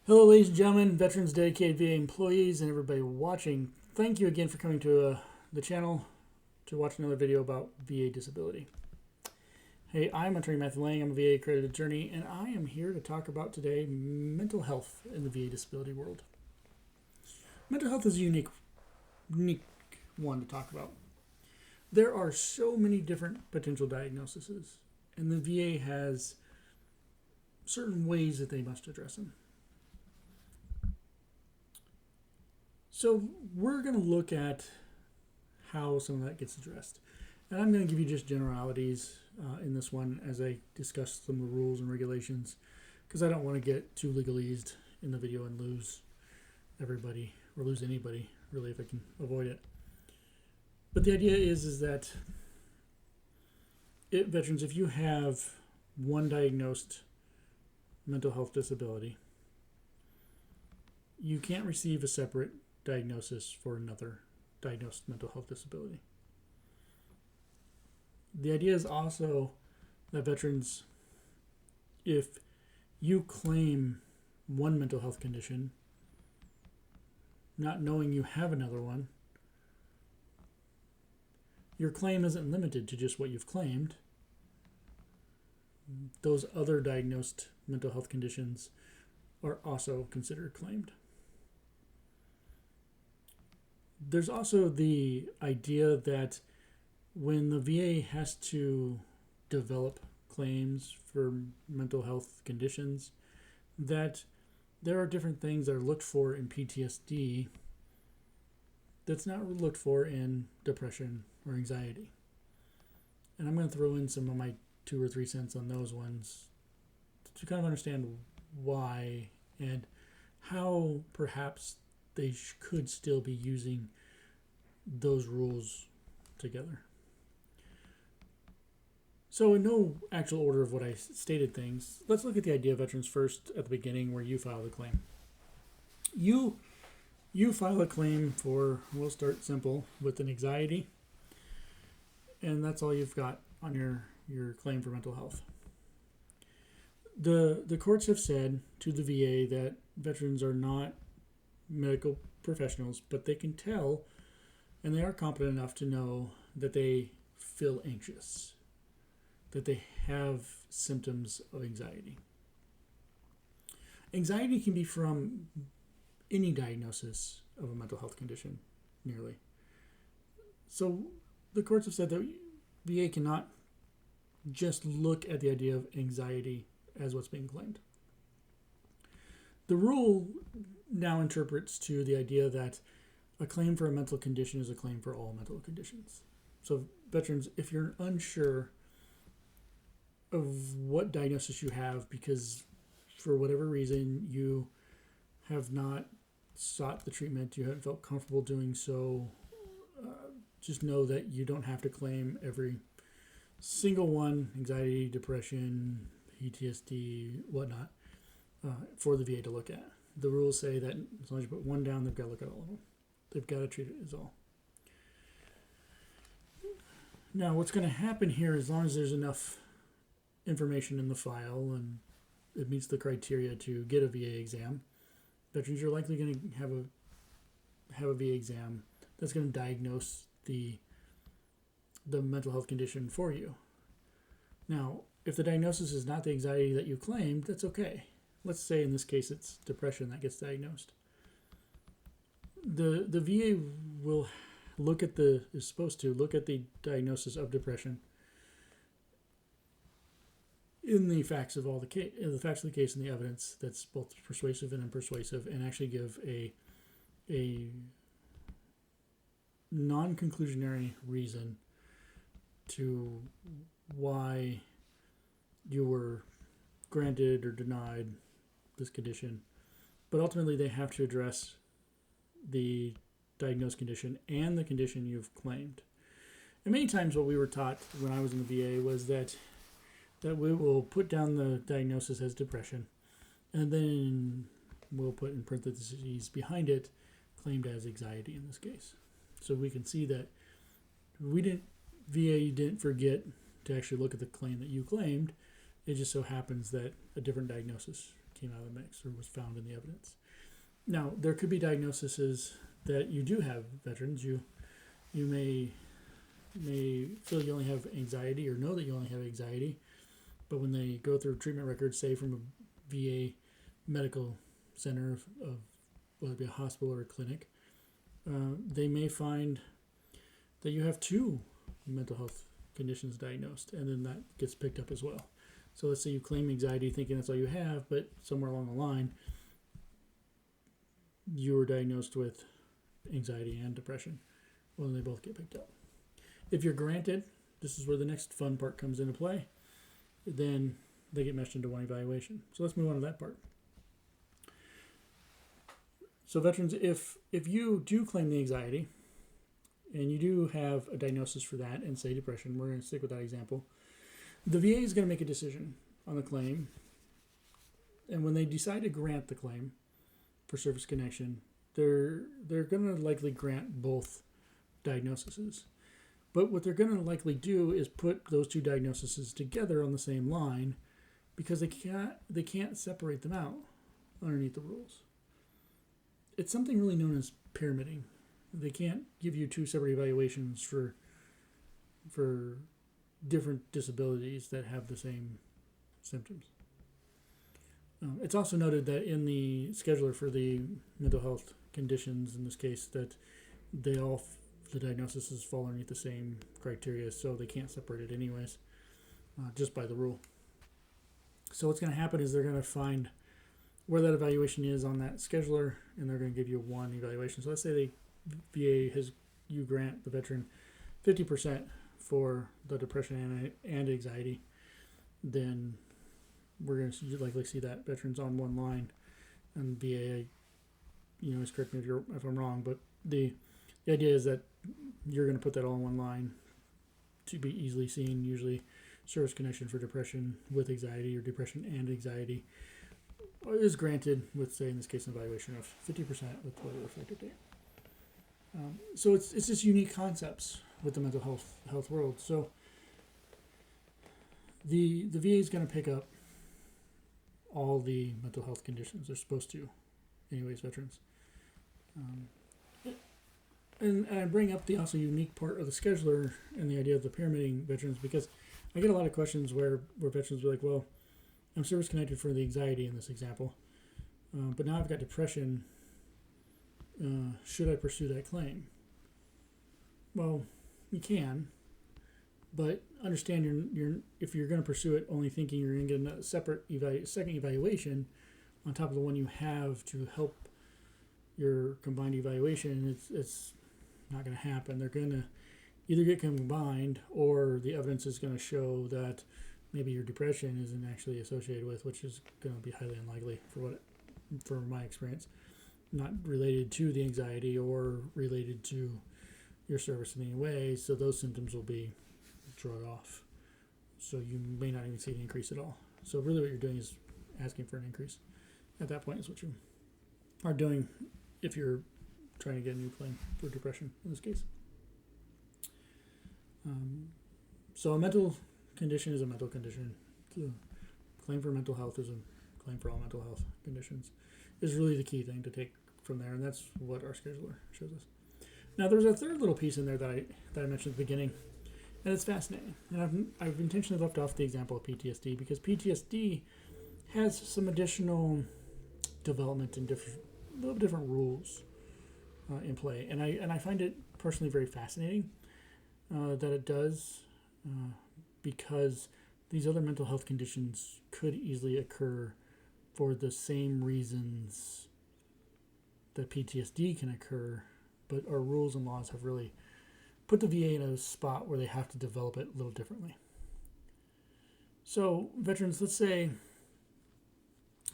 Hello, ladies and gentlemen, veterans, dedicated VA employees, and everybody watching. Thank you again for coming to the channel to watch another video about VA disability. Hey, I'm Attorney Matthew Lang. I'm a VA accredited attorney, and I am here to talk about today mental health in the VA disability world. Mental health is a unique one to talk about. There are so many different potential diagnoses, and the VA has certain ways that they must address them. So we're going to look at how some of that gets addressed. And I'm going to give you just generalities in this one as I discuss some of the rules and regulations, because I don't want to get too legalese in the video and lose everybody or lose anybody, really, if I can avoid it. But the idea is that veterans, if you have one diagnosed mental health disability, you can't receive a separate diagnosis for another diagnosed mental health disability. The idea is also that veterans, if you claim one mental health condition, not knowing you have another one, your claim isn't limited to just what you've claimed. Those other diagnosed mental health conditions are also considered claimed. There's also the idea that when the VA has to develop claims for mental health conditions, that there are different things that are looked for in PTSD that's not looked for in depression or anxiety. And I'm going to throw in some of my 2 or 3 cents on those ones to kind of understand why and how perhaps they could still be using those rules together. So in no actual order of what I stated things, let's look at the idea of veterans first at the beginning where you file the claim. You file a claim for, we'll start simple, with an anxiety, and that's all you've got on your claim for mental health. The courts have said to the VA that veterans are not medical professionals, but they can tell, and they are competent enough to know that they feel anxious, that they have symptoms of anxiety. Anxiety can be from any diagnosis of a mental health condition, nearly. So the courts have said that VA cannot just look at the idea of anxiety as what's being claimed. The rule now interprets to the idea that a claim for a mental condition is a claim for all mental conditions. So veterans, if you're unsure of what diagnosis you have because for whatever reason you have not sought the treatment, you haven't felt comfortable doing so, just know that you don't have to claim every single one, anxiety, depression, PTSD, whatnot, for the VA to look at. The rules say that as long as you put one down, they've got to look at all of them. They've got to treat it as all. Now, what's going to happen here, as long as there's enough information in the file and it meets the criteria to get a VA exam, veterans are likely going to have a VA exam that's going to diagnose the mental health condition for you. Now, if the diagnosis is not the anxiety that you claimed, that's okay. Let's say in this case it's depression that gets diagnosed. The VA will is supposed to look at the diagnosis of depression in the facts of the facts of the case and the evidence that's both persuasive and unpersuasive, and actually give a non-conclusionary reason to why you were granted or denied this condition. But ultimately they have to address the diagnosed condition and the condition you've claimed. And many times what we were taught when I was in the VA was that we will put down the diagnosis as depression, and then we'll put in parentheses behind it claimed as anxiety in this case. So we can see that VA didn't forget to actually look at the claim that you claimed. It just so happens that a different diagnosis came out of the mix or was found in the evidence. Now, there could be diagnoses that you do have, veterans. You may feel you only have anxiety or know that you only have anxiety, but when they go through treatment records, say from a VA medical center of whether it be a hospital or a clinic, they may find that you have 2 mental health conditions diagnosed, and then that gets picked up as well. So let's say you claim anxiety thinking that's all you have, but somewhere along the line, you were diagnosed with anxiety and depression. Well, then they both get picked up. If you're granted, this is where the next fun part comes into play, then they get meshed into one evaluation. So let's move on to that part. So veterans, if you do claim the anxiety, and you do have a diagnosis for that, and say depression, we're going to stick with that example, the VA is going to make a decision on the claim, and when they decide to grant the claim for service connection, they're going to likely grant both diagnoses. But what they're going to likely do is put those 2 diagnoses together on the same line, because they can't separate them out underneath the rules. It's something really known as pyramiding. They can't give you 2 separate evaluations for different disabilities that have the same symptoms. It's also noted that in the scheduler for the mental health conditions, in this case, that the diagnoses fall underneath the same criteria, so they can't separate it anyways, just by the rule. So what's going to happen is they're going to find where that evaluation is on that scheduler, and they're going to give you 1 evaluation. So let's say you grant the veteran 50% for the depression and anxiety, then we're going to likely see that veteran's on one line, and VA, is correct me if I'm wrong, but the idea is that you're going to put that all in one line to be easily seen. Usually, service connection for depression with anxiety or depression and anxiety is granted with, say, in this case, an evaluation of 50% with total effective date. So it's just unique concepts with the mental health world. So the VA is going to pick up all the mental health conditions. They're supposed to, anyways, veterans. And I bring up the also unique part of the scheduler and the idea of the pyramiding veterans, because I get a lot of questions where veterans are like, well, I'm service connected for the anxiety in this example, but now I've got depression. Should I pursue that claim? Well, you can, but understand if you're going to pursue it only thinking you're going to get a separate second evaluation on top of the one you have to help your combined evaluation, it's not going to happen. They're going to either get combined, or the evidence is going to show that maybe your depression isn't actually associated with, which is going to be highly unlikely for my experience, not related to the anxiety or related to your service in any way. So those symptoms will be drug off. So you may not even see an increase at all. So really what you're doing is asking for an increase. At that point is what you are doing if you're trying to get a new claim for depression in this case. So a mental condition is a mental condition. The claim for mental health is a claim for all mental health conditions is really the key thing to take from there, and that's what our scheduler shows us. Now, there's a third little piece in there that I mentioned at the beginning, and it's fascinating. And I've intentionally left off the example of PTSD because PTSD has some additional development and little different rules in play, and I find it personally very fascinating that it does, because these other mental health conditions could easily occur for the same reasons that PTSD can occur, but our rules and laws have really put the VA in a spot where they have to develop it a little differently. So, veterans, let's say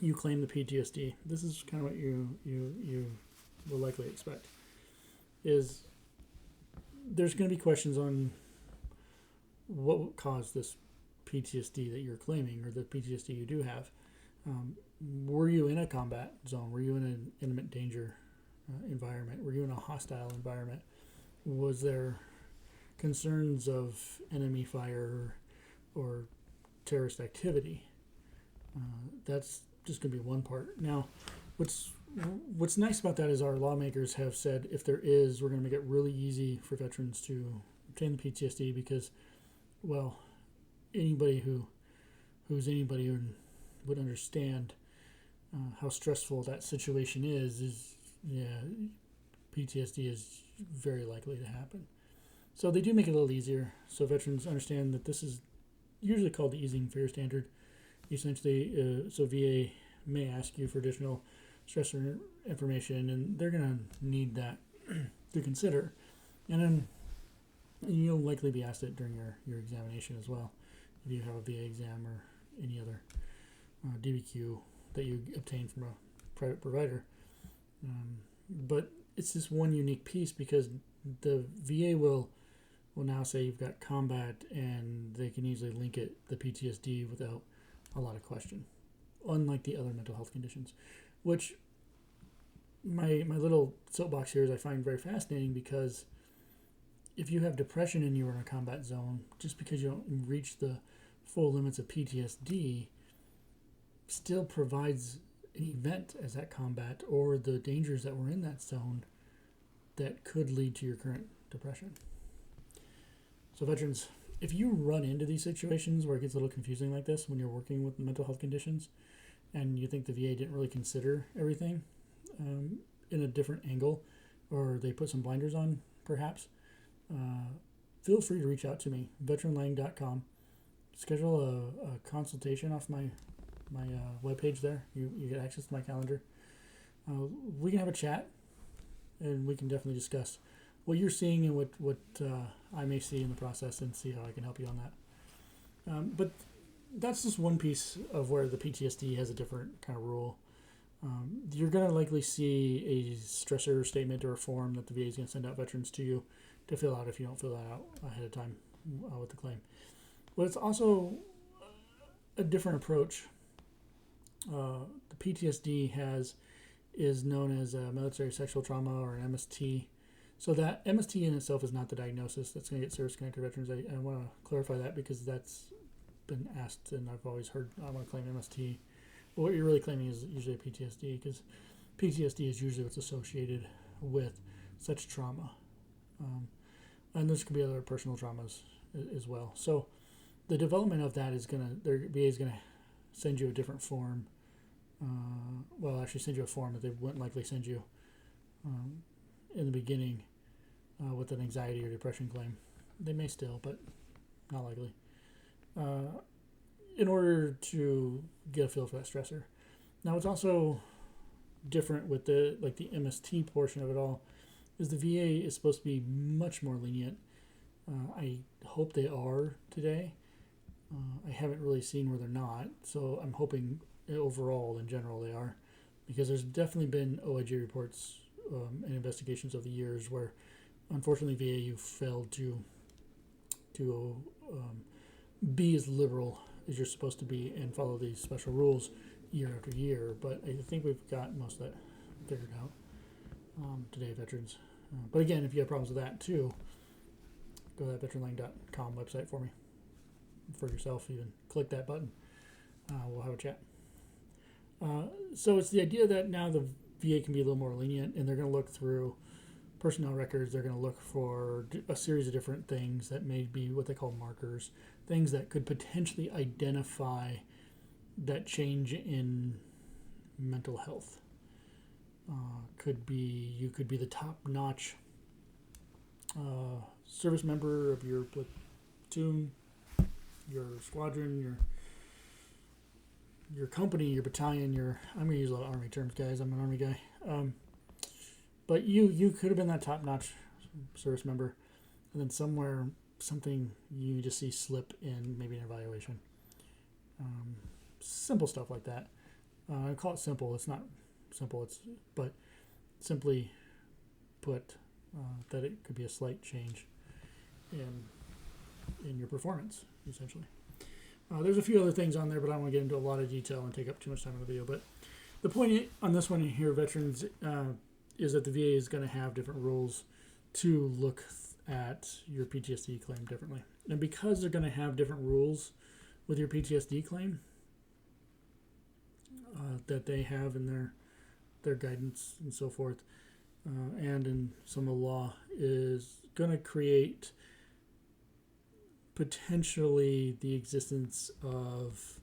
you claim the PTSD. This is kind of what you will likely expect. Is there's going to be questions on what caused this PTSD that you're claiming, or the PTSD you do have. Were you in a combat zone? Were you in an imminent danger environment? Were you in a hostile environment? Was there concerns of enemy fire or terrorist activity? That's just going to be one part. Now, what's what's nice about that is our lawmakers have said if there is, we're going to make it really easy for veterans to obtain the PTSD because, well, anybody who's anybody who would understand how stressful that situation is yeah, PTSD is very likely to happen. So they do make it a little easier, so veterans understand that this is usually called the easing fear standard. Essentially, so VA may ask you for additional stressor information, and they're going to need that to consider. And then you'll likely be asked it during your examination as well, if you have a VA exam or any other DBQ that you obtain from a private provider. But it's this one unique piece because the VA will now say you've got combat, and they can easily link it the PTSD without a lot of question, unlike the other mental health conditions, which my little soapbox here is I find very fascinating because if you have depression and you're in a combat zone, just because you don't reach the full limits of PTSD, still provides an event as that combat or the dangers that were in that zone that could lead to your current depression. So veterans, if you run into these situations where it gets a little confusing like this when you're working with mental health conditions and you think the VA didn't really consider everything in a different angle, or they put some blinders on perhaps, feel free to reach out to me, veteranlang.com. Schedule a consultation off my webpage there. You get access to my calendar. We can have a chat, and we can definitely discuss what you're seeing and what I may see in the process and see how I can help you on that. But that's just one piece of where the PTSD has a different kind of rule. You're going to likely see a stressor statement or a form that the VA is going to send out veterans to you to fill out if you don't fill that out ahead of time with the claim. But it's also a different approach. The PTSD is known as a military sexual trauma or an MST. So that MST in itself is not the diagnosis that's going to get service-connected veterans. I want to clarify that because that's been asked, and I've always heard I want to claim MST. But what you're really claiming is usually a PTSD, because PTSD is usually what's associated with such trauma. And there's could be other personal traumas as well. So the development of that is their VA is going to send you a different form. Actually send you a form that they wouldn't likely send you in the beginning with an anxiety or depression claim. They may still, but not likely. In order to get a feel for that stressor. Now, what's also different with the MST portion of it all is the VA is supposed to be much more lenient. I hope they are today. I haven't really seen where they're not, so I'm hoping overall in general they are, because there's definitely been OIG reports and investigations of the years where unfortunately VA failed to be as liberal as you're supposed to be and follow these special rules year after year. But I think we've got most of that figured out today, veterans. But again, if you have problems with that too, go to that veteranlang.com website for me. For yourself, even click that button. We'll have a chat. So it's the idea that now the VA can be a little more lenient, and they're going to look through personnel records. They're going to look for a series of different things that may be what they call markers, things that could potentially identify that change in mental health. You could be the top-notch service member of your platoon, your squadron, your company, your battalion, I'm going to use a lot of Army terms, guys. I'm an Army guy. But you could have been that top-notch service member, and then something you just see slip in maybe an evaluation. Simple stuff like that. I call it simple. It's not simple. But simply put, that it could be a slight change in your performance, essentially. There's a few other things on there, but I don't want to get into a lot of detail and take up too much time in the video. But the point on this one here, veterans, is that the VA is going to have different rules to look at your PTSD claim differently. And because they're going to have different rules with your PTSD claim, that they have in their guidance and so forth, and in some of the law, is going to create potentially the existence of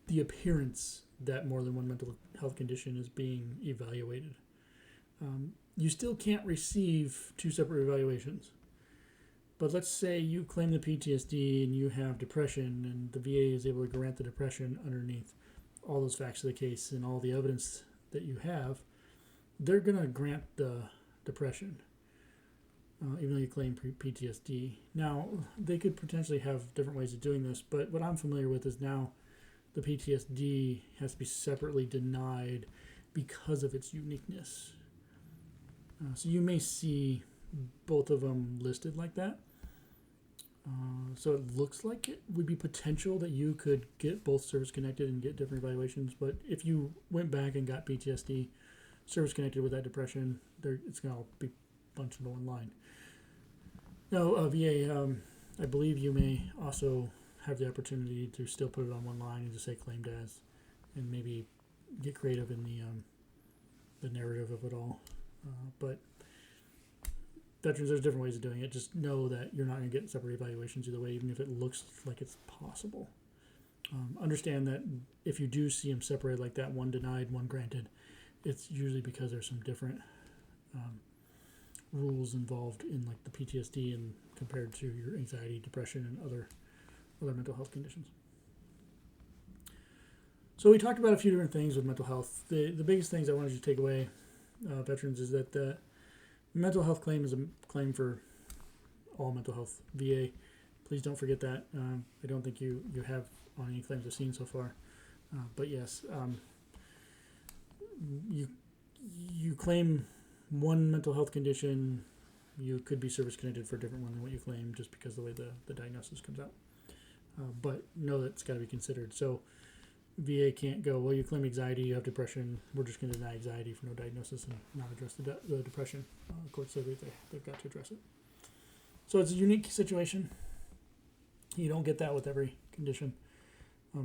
the appearance that more than one mental health condition is being evaluated. You still can't receive two separate evaluations. But let's say you claim the PTSD and you have depression, and the VA is able to grant the depression underneath all those facts of the case and all the evidence that you have. They're going to grant the depression, even though you claim PTSD. Now, they could potentially have different ways of doing this, but what I'm familiar with is now the PTSD has to be separately denied because of its uniqueness. So you may see both of them listed like that. So it looks like it would be potential that you could get both service connected and get different evaluations. But if you went back and got PTSD service connected with that depression, it's going to all be bunched into one line. Now, VA, I believe you may also have the opportunity to still put it on one line and just say claimed as, and maybe get creative in the narrative of it all. But veterans, there's different ways of doing it. Just know that you're not going to get separate evaluations either way, even if it looks like it's possible. Understand that if you do see them separated like that, one denied, one granted, it's usually because there's some different rules involved in like the PTSD and compared to your anxiety, depression, and other mental health conditions. So we talked about a few different things with mental health. The biggest things I wanted you to take away, veterans, is that the mental health claim is a claim for all mental health. VA, please don't forget that. I don't think you have on any claims I've seen so far. But yes, you claim one mental health condition, you could be service connected for a different one than what you claim just because of the way the diagnosis comes out. But know that it's got to be considered. So VA can't go, well, you claim anxiety, you have depression, we're just going to deny anxiety for no diagnosis and not address the depression. Court said they've got to address it. So it's a unique situation. You don't get that with every condition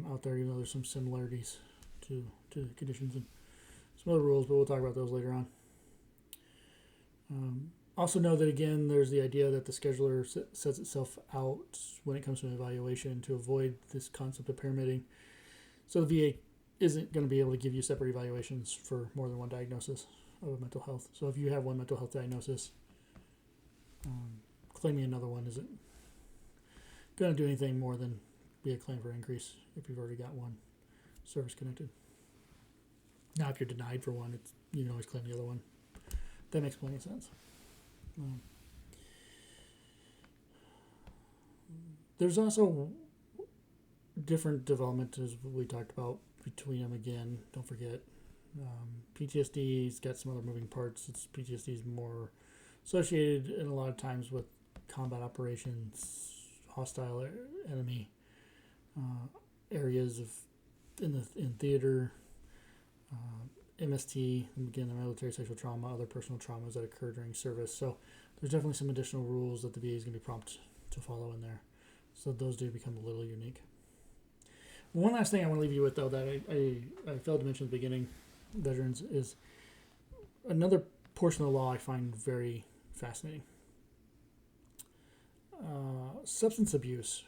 out there, even though there's some similarities to the conditions and some other rules, but we'll talk about those later on. Also know that, again, there's the idea that the scheduler sets itself out when it comes to an evaluation to avoid this concept of pyramiding. So the VA isn't going to be able to give you separate evaluations for more than one diagnosis of mental health. So if you have one mental health diagnosis, claiming another one isn't going to do anything more than be a claim for increase if you've already got one service connected. Now, if you're denied for one, you can always claim the other one. That makes plenty of sense. There's also different development, as we talked about, between them again. Don't forget, PTSD's got some other moving parts. PTSD is more associated in a lot of times with combat operations, hostile enemy areas in theater, MST, again, the military sexual trauma, other personal traumas that occur during service. So there's definitely some additional rules that the VA is going to be prompt to follow in there. So those do become a little unique. One last thing I want to leave you with, though, that I failed to mention at the beginning, veterans, is another portion of the law I find very fascinating. Substance abuse,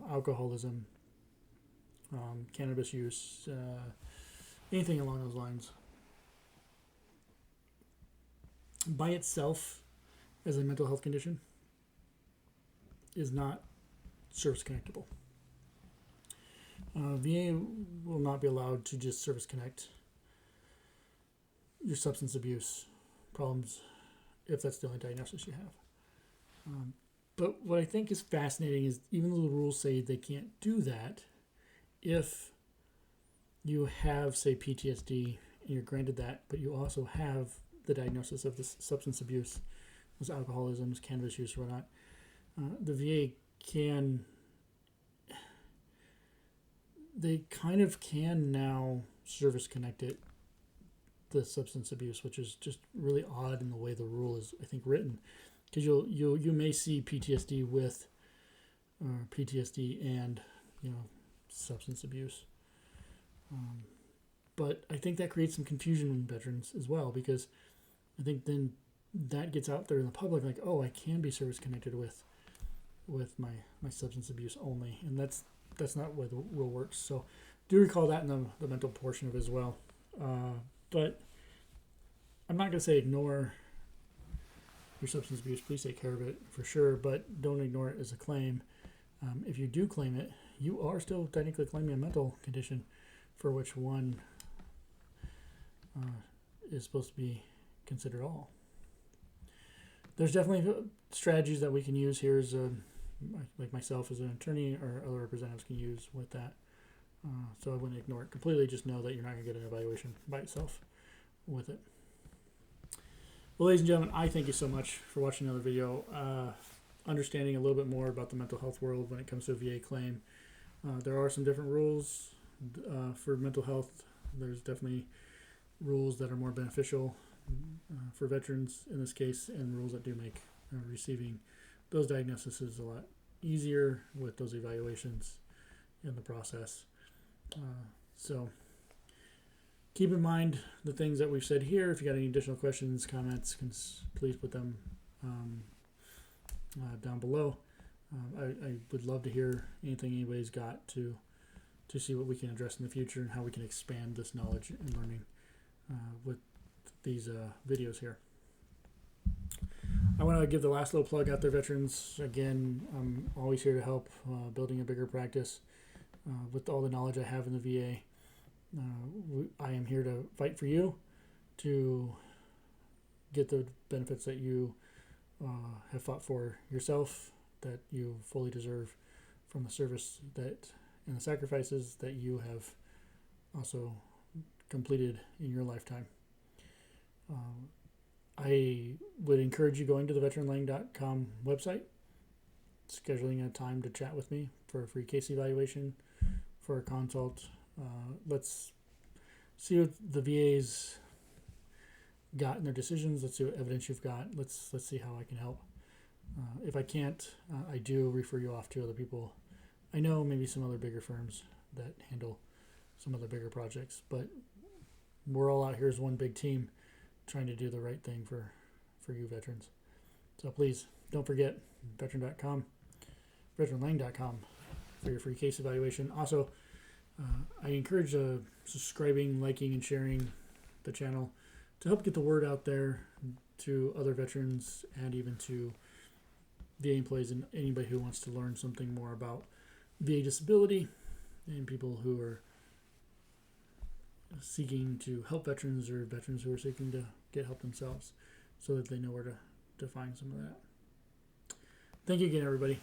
alcoholism, cannabis use, anything along those lines. By itself, as a mental health condition, is not service connectable. VA will not be allowed to just service connect your substance abuse problems if that's the only diagnosis you have. But what I think is fascinating is even though the rules say they can't do that, if you have, say, PTSD and you're granted that, but you also have the diagnosis of this substance abuse, this alcoholism, this cannabis use, or whatnot, the VA they kind of can now service connect it, the substance abuse, which is just really odd in the way the rule is, I think, written, because you may see PTSD with PTSD and substance abuse. But I think that creates some confusion in veterans as well, because I think then that gets out there in the public, like, oh, I can be service connected with my substance abuse only, and that's not where the rule works. So do recall that in the mental portion of it as well. But I'm not going to say ignore your substance abuse. Please take care of it for sure, but don't ignore it as a claim. If you do claim it, you are still technically claiming a mental condition for which one is supposed to be considered all. There's definitely strategies that we can use here as like myself as an attorney or other representatives can use with that. So I wouldn't ignore it completely. Just know that you're not going to get an evaluation by itself with it. Well, ladies and gentlemen, I thank you so much for watching another video. Understanding a little bit more about the mental health world when it comes to a VA claim. There are some different rules for mental health. There's definitely rules that are more beneficial for veterans in this case, and rules that do make receiving those diagnoses a lot easier with those evaluations in the process. So keep in mind the things that we've said here. If you got any additional questions, comments, please put them down below. I would love to hear anything anybody's got to see what we can address in the future and how we can expand this knowledge and learning with these videos here. I want to give the last little plug out there, veterans. Again, I'm always here to help building a bigger practice with all the knowledge I have in the VA. I am here to fight for you to get the benefits that you have fought for yourself, that you fully deserve from the service that and the sacrifices that you have also completed in your lifetime. I would encourage you going to the veteranlang.com website, scheduling a time to chat with me for a free case evaluation, for a consult. Let's see what the VA's got in their decisions. Let's see what evidence you've got. Let's see how I can help. If I can't, I do refer you off to other people. I know maybe some other bigger firms that handle some other bigger projects, but we're all out here as one big team trying to do the right thing for you veterans. So please don't forget veteranlang.com for your free case evaluation. Also, I encourage subscribing, liking, and sharing the channel to help get the word out there to other veterans and even to VA employees and anybody who wants to learn something more about VA disability and people who are seeking to help veterans or veterans who are seeking to get help themselves so that they know where to find some of that. Thank you again, everybody.